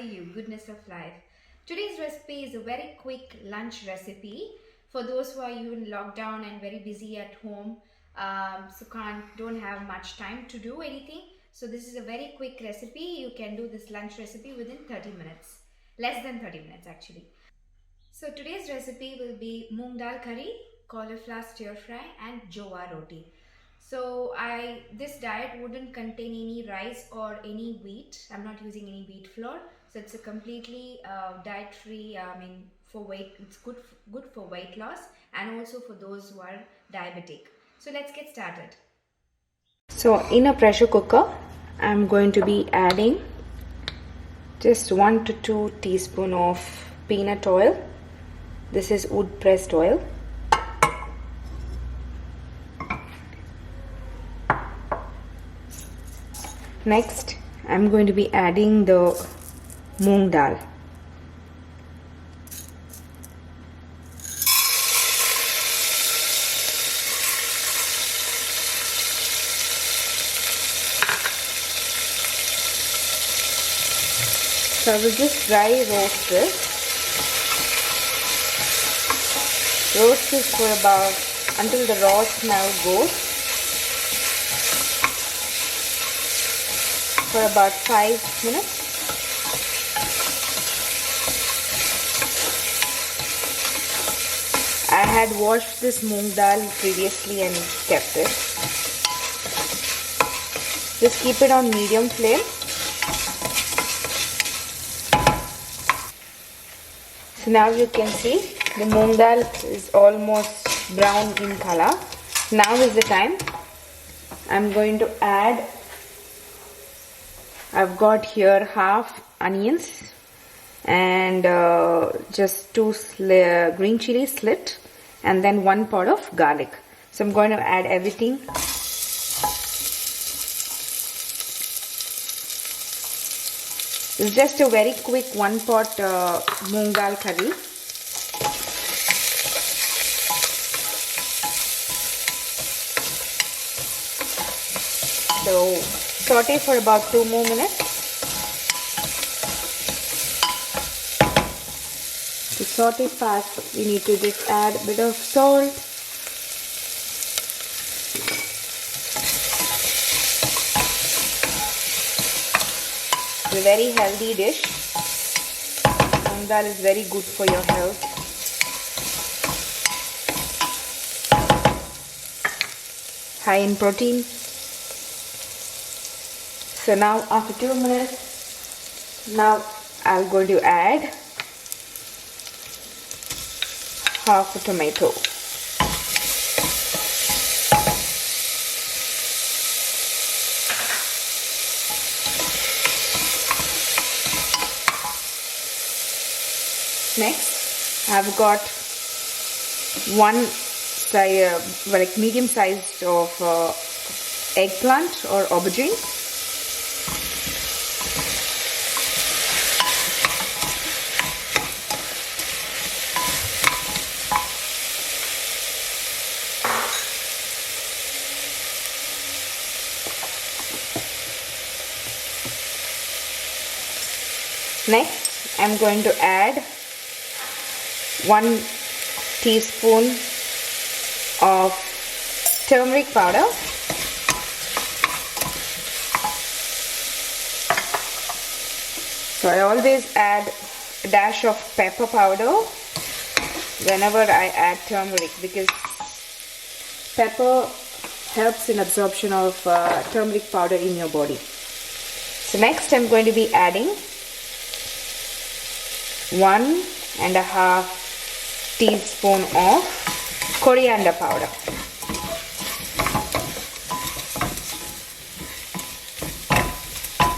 you, goodness of life. Today's recipe is a very quick lunch recipe for those who are in lockdown and very busy at home, so don't have much time to do anything. So this is a very quick recipe. You can do this lunch recipe within 30 minutes, less than 30 minutes actually. So today's recipe will be Moong Dal Curry, cauliflower stir fry and Jova Roti. So this diet wouldn't contain any rice or any wheat. I'm not using any wheat flour. So it's a completely diet free, for weight, it's good for weight loss and also for those who are diabetic. So let's get started. So in a pressure cooker, I'm going to be adding just 1 to 2 teaspoon of peanut oil. This is wood pressed oil. Next, I'm going to be adding the moong dal. So I will just dry roast this. Roast this for about until the raw smell goes. For about 5 minutes. I had washed this moong dal previously and kept it. Just keep it on medium flame. So now you can see the moong dal is almost brown in color. Now is the time. I'm going to add, I've got here half onions and just 2 green chilies slit and then 1 pot of garlic. So I'm going to add everything. It's just a very quick 1 pot moong dal curry. So saute for about 2 more minutes. To saute fast, we need to just add a bit of salt. It's a very healthy dish. Moong dal is very good for your health. High in protein. So now after 2 minutes, now I'm going to add half a tomato. Next, I've got one medium sized of eggplant or aubergine. Next, I'm going to add 1 teaspoon of turmeric powder. So I always add a dash of pepper powder whenever I add turmeric because pepper helps in absorption of turmeric powder in your body. So next I'm going to be adding 1.5 teaspoon of coriander powder.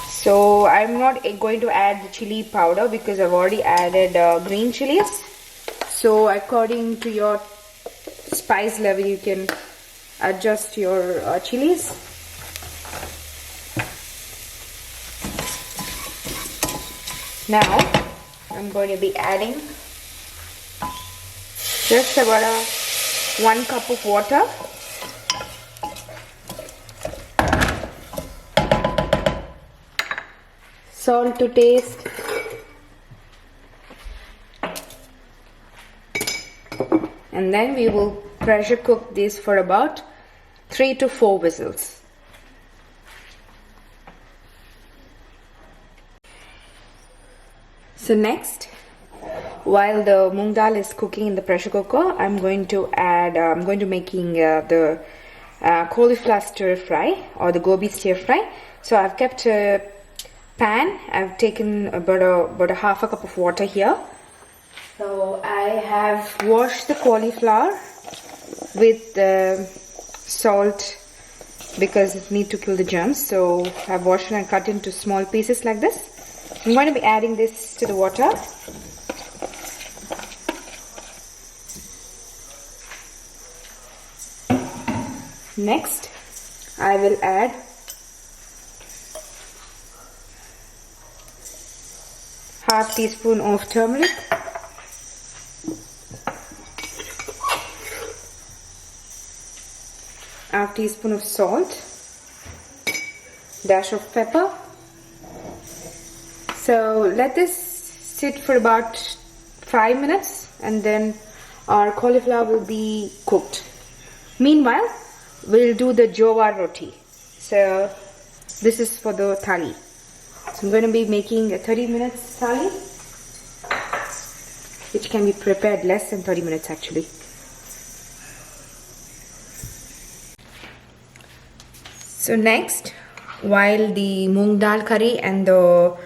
So I'm not going to add the chili powder because I've already added green chilies. So according to your spice level you can adjust your chilies. Now I'm going to be adding just about 1 cup of water. Salt to taste. And then we will pressure cook this for about 3 to 4 whistles. So next, while the moong dal is cooking in the pressure cooker, I'm going to making the cauliflower stir fry or the gobi stir fry. So I've kept a pan. I've taken about a half a cup of water here. So I have washed the cauliflower with salt because it needs to kill the germs. So I've washed it and cut into small pieces like this. I'm going to be adding this to the water. Next, I will add half teaspoon of turmeric, half teaspoon of salt, dash of pepper. So let this sit for about 5 minutes and then our cauliflower will be cooked. Meanwhile, we'll do the Jova Roti. So this is for the Thali. So I'm going to be making a 30 minutes Thali, which can be prepared less than 30 minutes actually. So next, while the Moong Dal Curry and the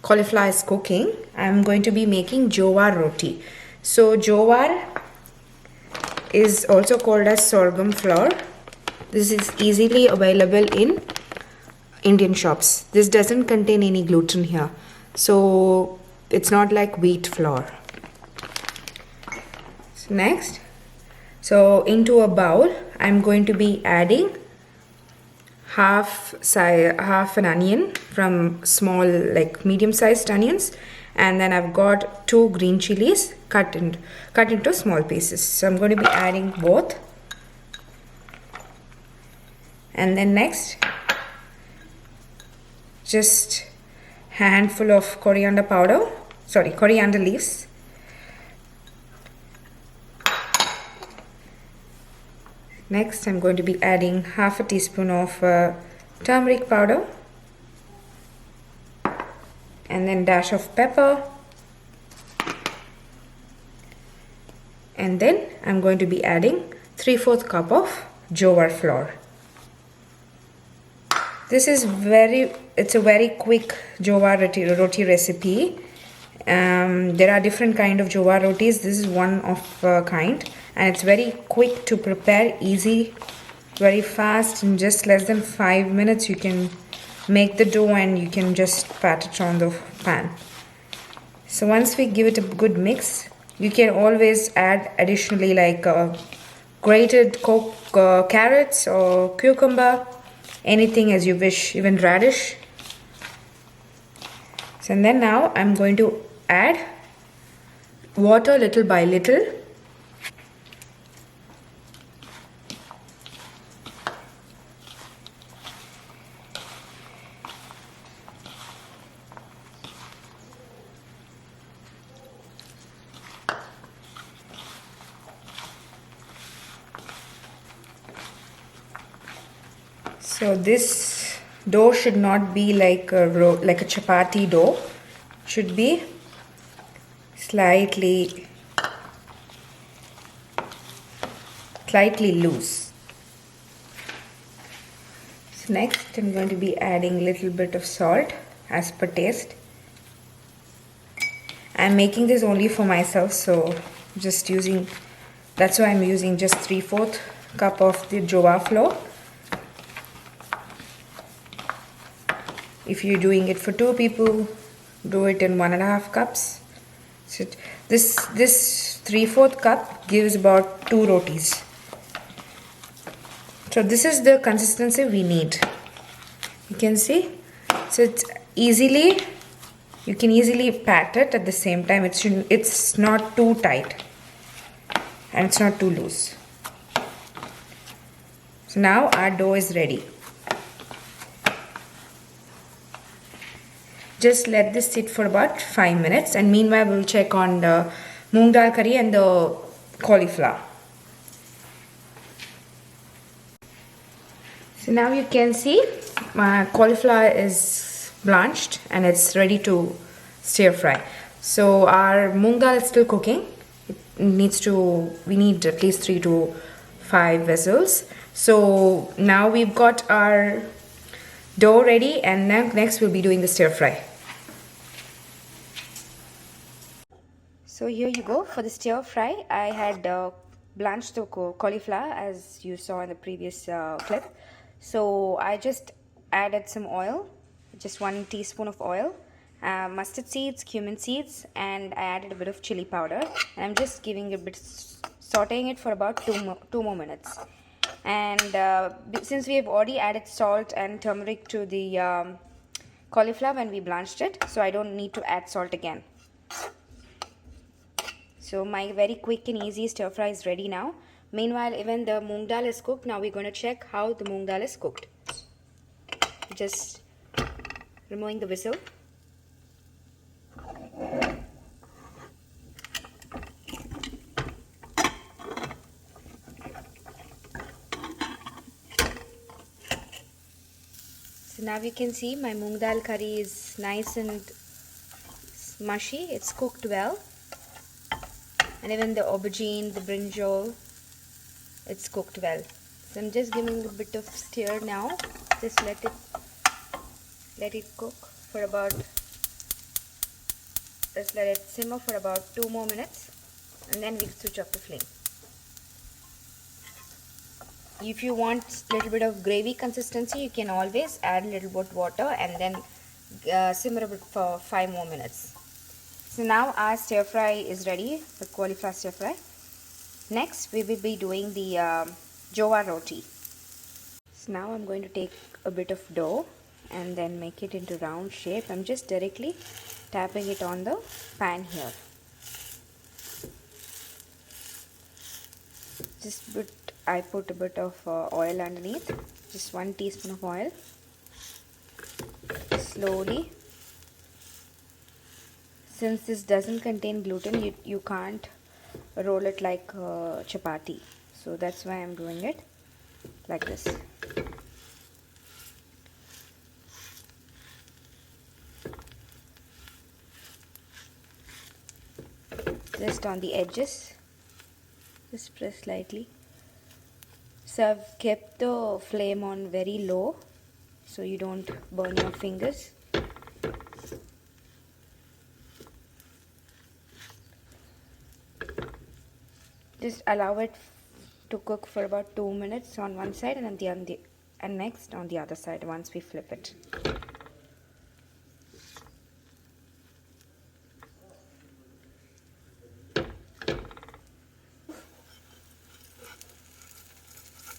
cauliflower is cooking, I'm going to be making Jova Roti. So Jowar is also called as sorghum flour. This is easily available in Indian shops. This doesn't contain any gluten here, so it's not like wheat flour. So next, so into a bowl, I'm going to be adding half an onion from small, like medium-sized onions, and then I've got 2 green chilies cut into small pieces. So I'm going to be adding both. And then next, just handful of coriander leaves. Next, I'm going to be adding half a teaspoon of turmeric powder, and then dash of pepper, and then I'm going to be adding 3/4 cup of Jowar flour. This is it's a very quick Jova roti recipe. There are different kind of Jova rotis. This is one of a kind, and it's very quick to prepare, easy, very fast. In just less than 5 minutes you can make the dough and you can just pat it on the pan. So once we give it a good mix, you can always add additionally like grated carrots or cucumber, anything as you wish, even radish. So and then now I'm going to add water little by little. So this dough should not be like a chapati dough. Should be slightly loose. So next I'm going to be adding a little bit of salt as per taste. I'm making this only for myself, so that's why I'm using just 3/4 cup of the Jowar flour. If you're doing it for 2 people, do it in 1.5 cups. So this 3/4 cup gives about 2 rotis. So this is the consistency we need. You can see. So you can easily pat it at the same time. It's not too tight and it's not too loose. So now our dough is ready. Just let this sit for about 5 minutes, and meanwhile we'll check on the moong dal curry and the cauliflower. So now you can see my cauliflower is blanched and it's ready to stir fry. So our moong dal is still cooking. We need at least 3 to 5 whistles. So now we've got our dough ready, and now next we'll be doing the stir fry. So here you go for the stir fry. I had blanched the cauliflower as you saw in the previous clip. So I just added some oil, just 1 teaspoon of oil, mustard seeds, cumin seeds, and I added a bit of chili powder. And I'm just giving a bit, sauteing it for about 2 more minutes. And since we have already added salt and turmeric to the cauliflower when we blanched it, so I don't need to add salt again. So my very quick and easy stir fry is ready now. Meanwhile, even the moong dal is cooked. Now we're going to check how the moong dal is cooked. Just removing the whistle. So now you can see my moong dal curry is nice and mushy. It's cooked well. And even the aubergine, the brinjal, it's cooked well. So I'm just giving a bit of stir now. Just let it cook for about, just let it simmer for about 2 more minutes, and then we'll switch off the flame. If you want a little bit of gravy consistency, you can always add a little bit water and then simmer a bit for 5 more minutes. So now our stir fry is ready, the cauliflower stir fry. Next we will be doing the Jova Roti. So now I'm going to take a bit of dough and then make it into round shape. I'm just directly tapping it on the pan here. I put a bit of oil underneath, just 1 teaspoon of oil. Slowly. Since this doesn't contain gluten, you can't roll it like chapati. So that's why I'm doing it like this. Just on the edges, just press lightly. So I've kept the flame on very low so you don't burn your fingers. Just allow it to cook for about 2 minutes on one side and next on the other side once we flip it.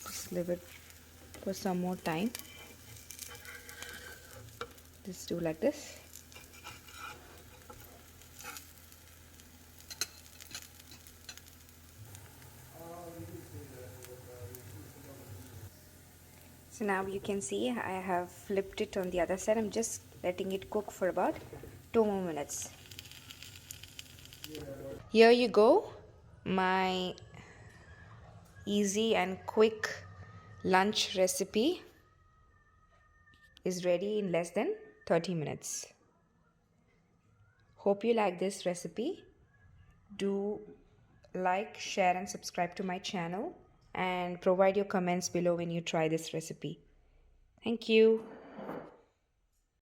Just leave it for some more time. Just do like this. So now you can see I have flipped it on the other side. I'm just letting it cook for about 2 more minutes. Here you go, my easy and quick lunch recipe is ready in less than 30 minutes. Hope you like this recipe. Do like, share and subscribe to my channel, and provide your comments below when you try this recipe. Thank you.